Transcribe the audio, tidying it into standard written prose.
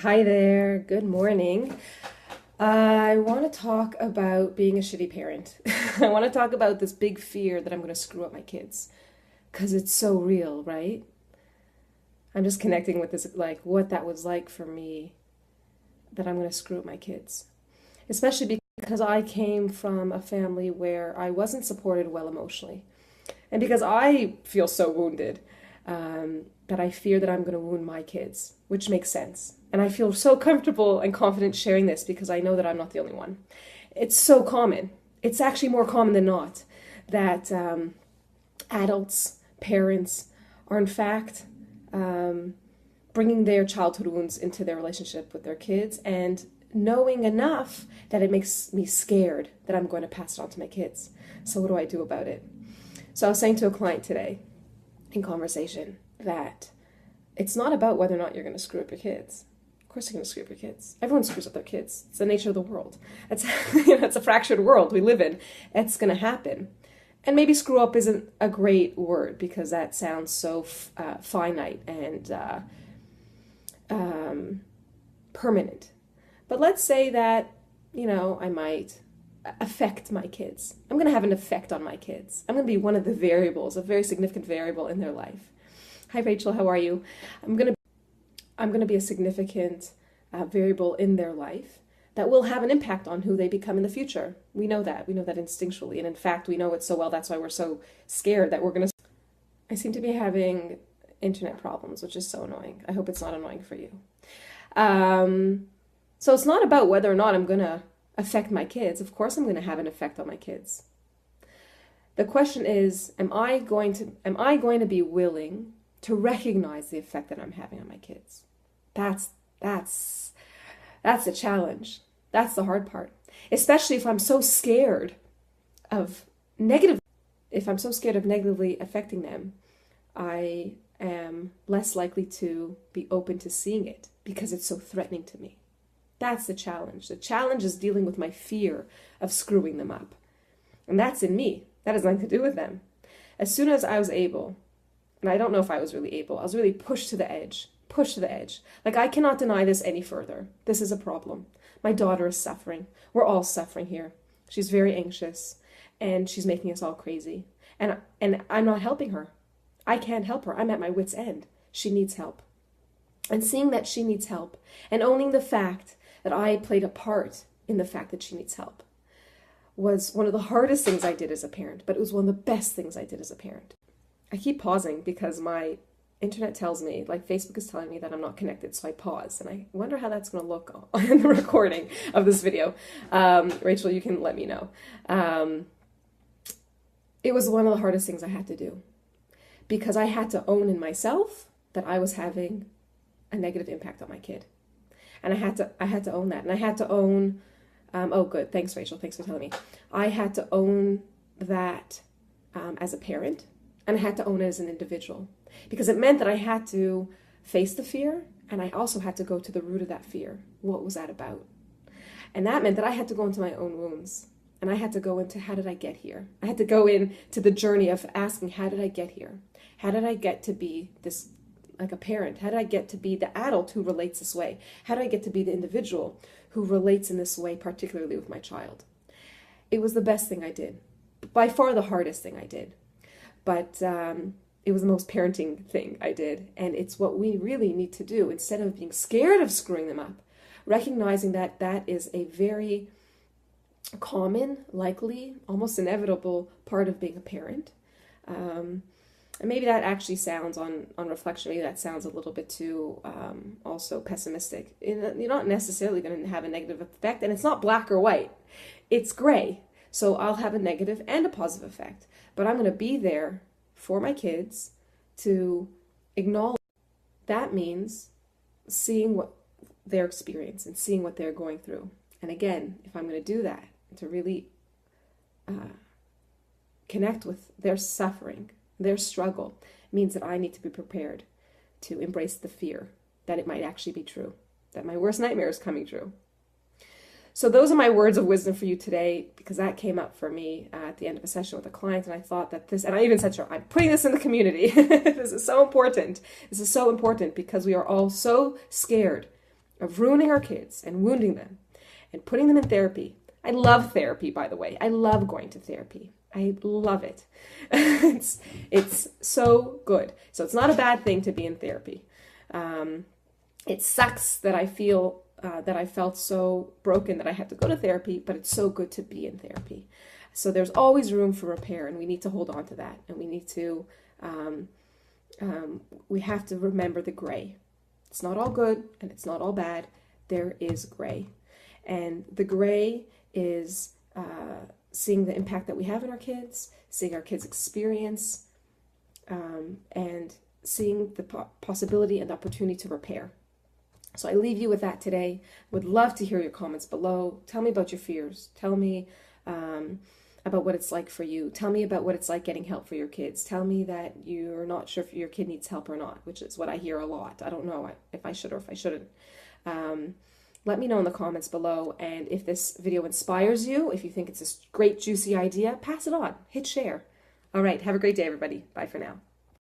Hi there, good morning. I want to talk about being a shitty parent. I want to talk about this big fear that I'm going to screw up my kids because it's so real, right? I'm just connecting with this, like what that was like for me, that I'm going to screw up my kids. Especially because I came from a family where I wasn't supported well emotionally. And because I feel so wounded, that I fear that I'm going to wound my kids, which makes sense. And I feel so comfortable and confident sharing this because I know that I'm not the only one. It's so common. It's actually more common than not that adults, parents, are in fact bringing their childhood wounds into their relationship with their kids and knowing enough that it makes me scared that I'm going to pass it on to my kids. So, what do I do about it? So, I was saying to a client today in conversation that it's not about whether or not you're going to screw up your kids. Of course, you're going to screw up your kids. Everyone screws up their kids. It's the nature of the world. It's it's a fractured world we live in. It's going to happen. And maybe screw up isn't a great word because that sounds so finite and permanent. But let's say that, I might affect my kids. I'm going to have an effect on my kids. I'm going to be one of the variables, a very significant variable in their life. Hi, Rachel. How are you? I'm going to be a significant variable in their life that will have an impact on who they become in the future. We know that. We know that instinctually. And in fact, we know it so well. That's why we're so scared that we're going to. I seem to be having internet problems, which is so annoying. I hope it's not annoying for you. Um, so it's not about whether or not I'm going to affect my kids. Of course, I'm going to have an effect on my kids. The question is, am I going to be willing to recognize the effect that I'm having on my kids? That's that's that's the challenge. That's the hard part. Especially if I'm so scared of negative if I'm so scared of negatively affecting them, I am less likely to be open to seeing it because it's so threatening to me. That's the challenge. The challenge is dealing with my fear of screwing them up. And that's in me. That has nothing to do with them. As soon as I was able, and I don't know if I was really able, I was really pushed to the edge. Pushed to the edge. Like, I cannot deny this any further. This is a problem. My daughter is suffering. We're all suffering here. She's very anxious, and she's making us all crazy. And I'm not helping her. I can't help her. I'm at my wit's end. She needs help. And seeing that she needs help, and owning the fact that I played a part in the fact that she needs help, was one of the hardest things I did as a parent, but it was one of the best things I did as a parent. I keep pausing because my internet tells me, like Facebook is telling me that I'm not connected, so I pause, and I wonder how that's going to look on the recording of this video. Rachel, you can let me know. It was one of the hardest things I had to do because I had to own in myself that I was having a negative impact on my kid, and I had to own that, and I had to own. Oh, good. Thanks, Rachel. Thanks for telling me. I had to own that as a parent, and I had to own it as an individual because it meant that I had to face the fear, and I also had to go to the root of that fear. What was that about? And that meant that I had to go into my own wounds, and I had to go into how did I get here? I had to go into the journey of asking, how did I get here? How did I get to be this, like a parent? How did I get to be the adult who relates this way? How did I get to be the individual who relates in this way, particularly with my child? It was the best thing I did. By far the hardest thing I did. But it was the most parenting thing I did. And it's what we really need to do instead of being scared of screwing them up. Recognizing that that is a very common, likely, almost inevitable part of being a parent. And maybe that actually sounds, on reflection, maybe that sounds a little bit too also pessimistic. You're not necessarily going to have a negative effect, and it's not black or white. It's gray. So I'll have a negative and a positive effect. But I'm going to be there for my kids to acknowledge. That means seeing what their experience and seeing what they're going through. And again, if I'm going to do that, to really connect with their suffering, their struggle, means that I need to be prepared to embrace the fear that it might actually be true, that my worst nightmare is coming true. So those are my words of wisdom for you today, because that came up for me at the end of a session with a client, and I thought that this, and I even said to her, I'm putting this in the community. This is so important. This is so important because we are all so scared of ruining our kids and wounding them and putting them in therapy. I love therapy, by the way. I love going to therapy. I love it. It's so good. So it's not a bad thing to be in therapy. It sucks that I feel that I felt so broken that I had to go to therapy, but it's so good to be in therapy. So there's always room for repair, and we need to hold on to that, and we need to we have to remember the gray. It's not all good and it's not all bad. There is gray, and the gray is seeing the impact that we have in our kids, seeing our kids' experience, and seeing the possibility and opportunity to repair. So I leave you with that today. Would love to hear your comments below. Tell me about your fears. Tell me about what it's like for you. Tell me about what it's like getting help for your kids. Tell me that you're not sure if your kid needs help or not, which is what I hear a lot. I don't know if I should or if I shouldn't. Let me know in the comments below, and if this video inspires you, if you think it's a great, juicy idea, pass it on. Hit share. All right, have a great day, everybody. Bye for now.